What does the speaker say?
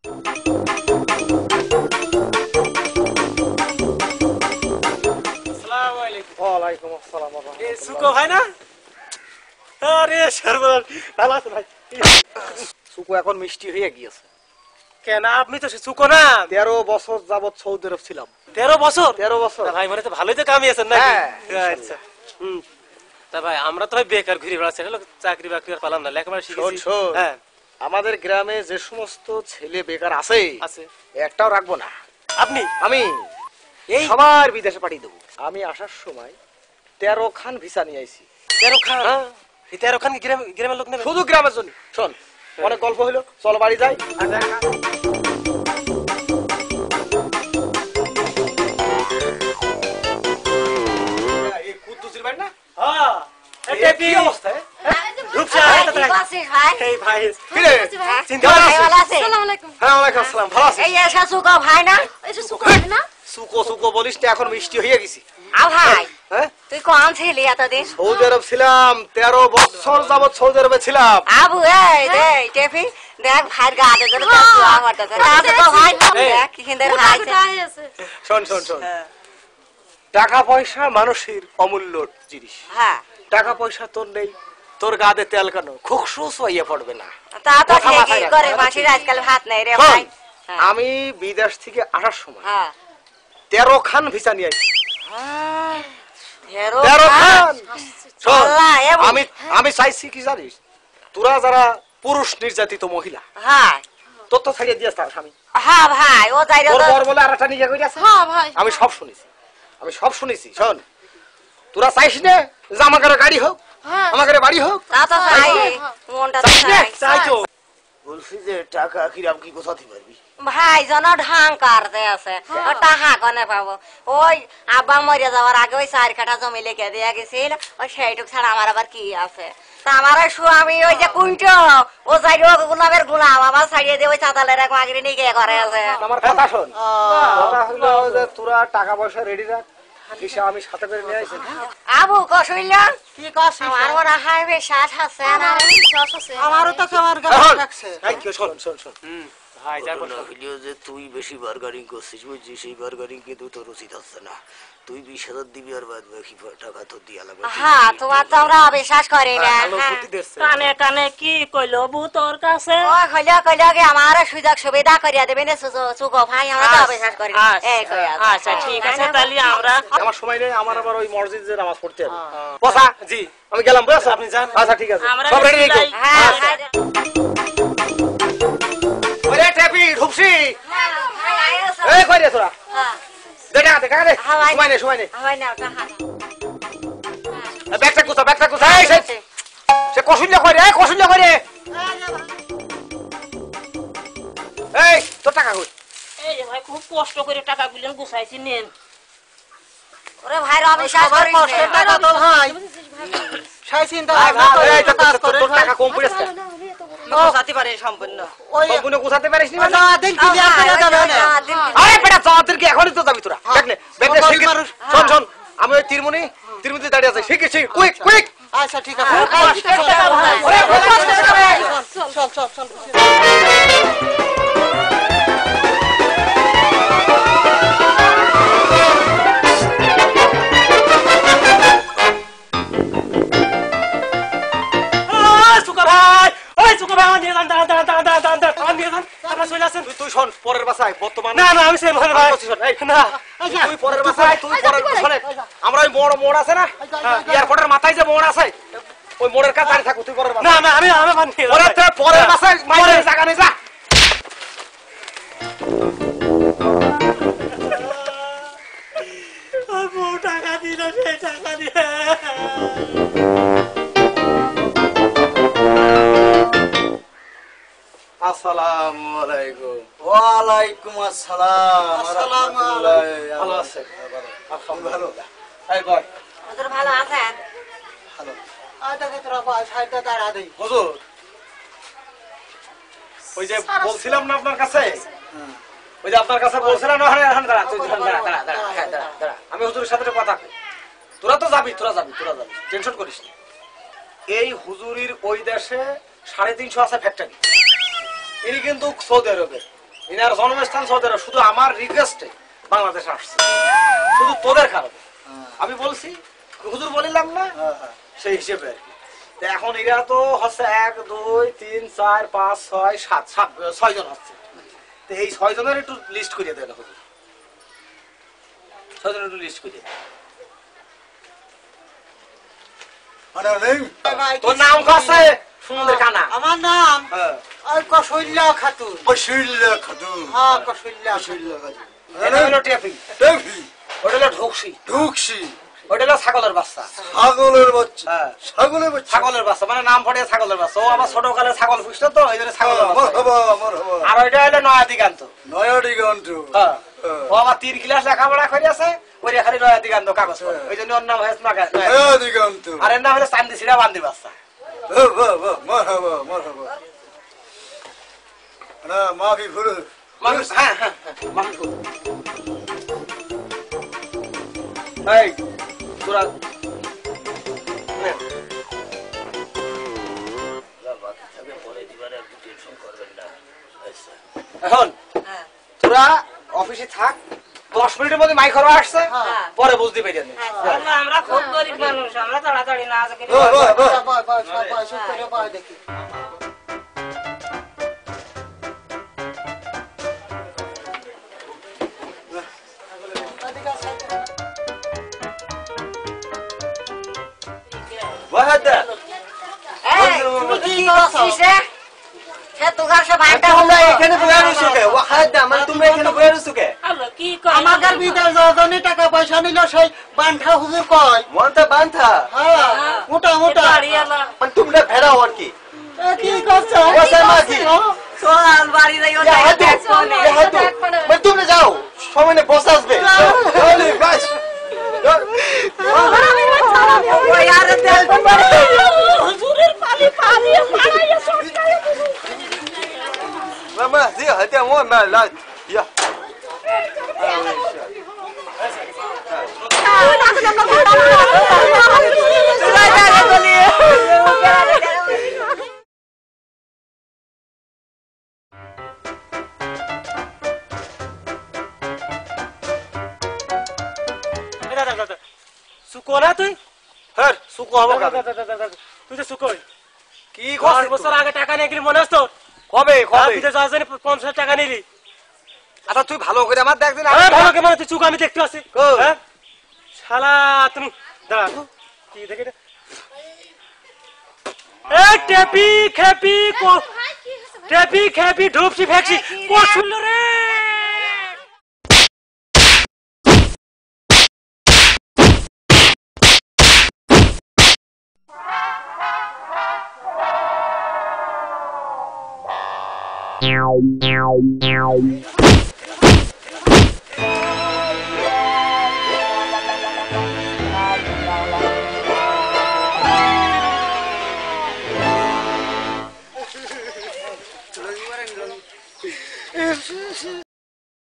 আসসালামু আলাইকুম। ওয়ালাইকুম আসসালাম। এই সুকো ভাই না? আরে সর্বনাশ, ভালো আছেন ভাই? সুকো এখন মিষ্টি হয়ে গিয়েছে। কেন আপনি তো সুকো না? 13 বছর যাবত সৌদি আরব ছিলাম। 13 বছর? 13 বছর। ভাই মানে তো ভালোই তো কামিয়েছেন নাকি? হ্যাঁ, আচ্ছা। তা ভাই আমরা তো ভাই বেকার ঘুরে বেড়াচ্ছি, চাকরি বাকরি আর পেলাম না, লেখাপড়া শিখেছি। হ্যাঁ, আমাদের গ্রামে যে সমস্ত ছেলে বেকার আছে আছে, একটাও রাখবো না। আপনি? আমি এই সবার বিদেশে পাঠিয়ে দেবো। আমি আসার সময় 13 খান ভিসা নিয়ে আইছি। 13 খান? এই 13 খান কি গ্রামের লোক নেবে? শুধু গ্রামের জন্য। শোন, অনেক গল্প হইলো, চল বাড়ি যাই। এই কুদ্দুসির বাড়ি না? হ্যাঁ, এটা কি অবস্থা? রূপসা, এই ভাই কিরে? চিন্তা করছিস? হ্যাঁ, ওয়ালাইকুম আসসালাম। ভালো আছিস? সুকো সুকো বলিস না, এখন মিষ্টি হয়ে গেছি। হ্যাঁ, তুই কম ছিলি এতদিন? সৌদি আরব ছিলাম 13 বছর যাবত সৌদি আরবে ছিলাম। আবু এই দেখ টেফি দেখ ভাইয়ের গাতে ধরে তুয়া করতেছে তাতে তো ভাই দেখ কি সুন্দর হাইছে। শোন শোন শোন, টাকা পয়সা মানুষের অমূল্য জিনিস। হ্যাঁ, টাকা পয়সা তোর নেই, তোর গাতে তেল কেন খুকসুস হইয়া পড়বে না। তা তো কথা মাথায় ঠিকই রাখ। করে মাসির আজকাল ভাত নাই রে শোন, ভাই। হ্যাঁ। আমি বিদেশ থেকে আসার সময় হ্যাঁ 13 খান ভিসা নিয়ে আসি। হ্যাঁ, হেরো 13 খান। শোন, আল্লাহ, আমি আমি চাইছি কি জানিস, তোরা যারা পুরুষ নির্যাতিত মহিলা, হ্যাঁ তোর তো ছাড়িয়ে দিয়েছ তার স্বামী, হ্যাঁ ভাই ও যাই রে তোর তো বর বলে আরেকটা নিয়ে কই আছে। হ্যাঁ ভাই, আমি সব শুনেছি, আমি সব শুনেছি। শোন, তোরা চাইস না যে আমাকে গাড়ি হোক, হ্যাঁ আমাকে বাড়ি হোক? তা তো চাই মনটা তো চাইস না? চাই চাই তো। বলছি যে টাকা কিরাম কি কোথাতে পারবি? ভাই জন ঢাং কাটতে আছে ও টাকা কনে পাবো? ওই আব্বা মরে যাওয়ার আগে ওই 4 কাঠা জমি লিখে দিয়ে গেছিল, ওই সেইটুক ছাড়া আমার আবার কি আছে? তা আমার ওই স্বামী ওই যে কুইন্টো ও যাই গোলামের গোলাম আমার ছাড়িয়ে দিয়ে ওই চাতালের এক মাগরি নিয়ে করে আছে। আমার কথা শোন, কথা হলো যে তোরা টাকা পয়সা রেডি রাখ, ভিসা আমি সাথে করে নিয়ে আইছি। আবু কসইল কি কস? আমার ওরা হাই বিশ্বাস আছে না? শ্বাস আছে আমারও তো কেমন এখন, লাগছে। এই কি, শোন শোন শোন, ভাই যা ঘটনা হইলো যে তুই বেশি বার্গারিং করছিস, বুঝছিস? সেই বার্গারিং কিন্তু তোর উচিত হচ্ছে না। তুই 20,000 দিবি আর বাদ বাকি টাকা তোর দিয়া লাগবে। হ্যাঁ তোমার তো আমরা অবিশ্বাস করি না। আলো ফুটি দিচ্ছে। কানে কানে কি কইলো বু তোর কাছে? ও কইলো কি আমার সুযোগ সুবিধা করিয়া দেবে না সুকো ভাই, আমরা তো অবিশ্বাস করি না। এই কই আছে। আচ্ছা ঠিক আছে, তাহলে আমরা আমার সময় নেই, আমার আবার ওই মসজিদে নামাজ পড়তে হবে। বসা, জি আমি গেলাম, বুঝছো? আপনি যান। আচ্ছা ঠিক আছে, আমরা সব রেডি রেখো। হ্যাঁ হ্যাঁ ওরে ট্যাপি ঢুকছি, ভাই আইছো। এই কই রে তোরা? হ্যাঁ দেখা দেখা রে, হ্যাঁ, ভাই। সময় নেই সময় নেই। ভাই না ওটা হাত। ব্যাগটা কোথা? এই সে কসুল্লা কই রে? এই কসুল্লা কই রে? এই তোর টাকা কই? এই যে ভাই খুব কষ্ট করে টাকা গুলো গুছাইছি নেন। ওরে ভাই অবিশ্বাস করিস না। টাকা তো ভাই সাই চিন্তা এই তোর টাকা কম পড়েছে। গুছাতে পারে সম্পূর্ণ। ওই সম্পূর্ণ গোছাতে পারিস নি? না দিন ক্লিয়ার করে দেবে না। আরে বেটা যাওয়াদের কি এখনই তো যাবি তোরা? দেখ নে, ব্যাগটা শিখে শোন শোন, আমি ওই তিরমুনি দাঁড়িয়ে আছে, শিখেছি, কুইক কুইক। আচ্ছা ঠিক আছে। ওরে চল চল চল। তুই শোন, পরের বাসায় বর্তমান না না আমি সেম ভাই ভাই না তুই পরের বাসায়, তুই পরের বাসায়। আমরা ওই মোড় আছে না, এয়ারপোর্টের মাথায় যে মোড় আছে, ওই মোড়ের কাছে দাঁড়িয়ে থাকো। তুই পরের না বাসায়, না আমি বান নিয়ে ওরে তুই পরের বাসায় মাইরে জায়গা নেই, যা। টাকা দিল, সেই টাকা দিয়ে আসসালামু আলাইকুম। ওয়ালাইকুম আসসালাম। আসসালামু আলাইকুম। ভালো আছে? আলহামদুলিল্লাহ। এই বল, তোর ভালো আছেন? আটাকে তোরা ভাই সাইডটা দাঁড়া দেই। হুজুর, ওই যে বলছিলাম না আপনার কাছে, ওই যে আপনার কাছে বলছিলাম না, দাঁড়া তুই, দাঁড়া। আমি হুজুরের সাথে কথা কই। তোরা তো যাবি, টেনশন করিস না। এই হুজুরির ওই দেশে 350 আছে ফ্যাক্টরি। ইনি কিন্তু সৌদি আরবের, ইনার জন্মস্থান সৌদি আরব, শুধু আমার রিকোয়েস্টে বাংলাদেশে আসছে, শুধু তোদের কারণে। আমি বলছি, হুজুর বলিলাম না, সেই হিসেবে আর কি। তো এখন এরা তো হচ্ছে 1 2 3 4 5 6 7 6 জন হচ্ছে। তো এই 6 জনের একটু লিস্ট করে দেন হুজুর, 6 জনের একটু লিস্ট করে। তোর নাম কাছে সুন্দর কানা। আমার নাম হ্যাঁ ওই কসইল্লা খাতুন। কসইল্লা খাতুন। হ্যাঁ কসইল্লা কসইল্লা খাতুন। এটা হলো টেপি, টেপি। ওটা হলো ঢুকসি, ঢুকসি। ওটা হলো ছাগলের বাচ্চা। ছাগলের বাচ্চা। হ্যাঁ ছাগলের বাচ্চা। ছাগলের বাচ্চা মানে নাম পড়ে ছাগলের বাচ্চা। ও আমার ছোটকালে ছাগল পুষতো তো, এই জন্য ছাগলের বাচ্চা। মারহাবা মারহাবা। আর ওইটা হলো নয়া দিগান্ত। নয়া দিগন্ত। হ্যাঁ ও আমার 3 ক্লাস লেখাপড়া করে আছে, ওই খালি নয়া দিগান্ত কাগজ পড়ে, ওই জন্য ওর নাম হয়েছে নয়া দিগন্ত। আর এর নাম হলো চান্দি ছিড়া বান্দির বাচ্চা। বাহ বাহ বাহ, মারহাবা মারহাবা। না মাফি ফুল। মানুষ হ্যাঁ হ্যাঁ মানুষ। এই তোরা এখন তোরা অফিসে থাক, 10 মিনিটের মধ্যে মাইক খরচ আসছে, পরে বুঝতে পেরে নে। আমরা খুব গরিব মানুষ, আমরা তাড়াতাড়ি না আজকে বাহ বাহ বাহ। দেখি ওয়াহাদা। এই তুমি কি করছিস রে? সে তুগার সে ভাইটা তোমরা এখানে বইয়া রইছো কে? ওয়াহাদা মানে তোমরা এখানে বইয়া রইছো কে? হলো কি কর আমাদের বিদায় যজনী টাকা পয়সা নিল সেই বান্ঠা হুজুর কয়। মনটা বান্ধা হ্যাঁ মোটা মোটা মানে তোমরা ভেড়া আর কি? কি করছো? ওসে মাঝি চল বাড়ি যাই ওটা মানে তোমরা যাও, সময় নেই, বস আসবে। চলে বাস। ওই আরে তেল হুজুরের পালি পালি পাড়াইয়া সটকায় মামা জি হাতে মো মা লা ইয়া সুকোনা তুই হ্যাঁ সুকো হবো কবে? তুই তো সুকোই কি 10 করছিস বছর আগে টাকা নিয়ে গেলি মনে আসতো কবে কবে? বিদেশ যাওয়ার জন্য 50 টাকা নিলি আচ্ছা তুই ভালো করে আমার দেখদিন। আরে ভালো কেমন তুই চুক আমি দেখতে আসি কই? হ্যাঁ শালা তুমি দাঁড়া কি দেখে রে এ টেপি খেপি কো টেপি খেপি ঢুপসি ফেকসি কো শুনলো রে Meow, meow, meow.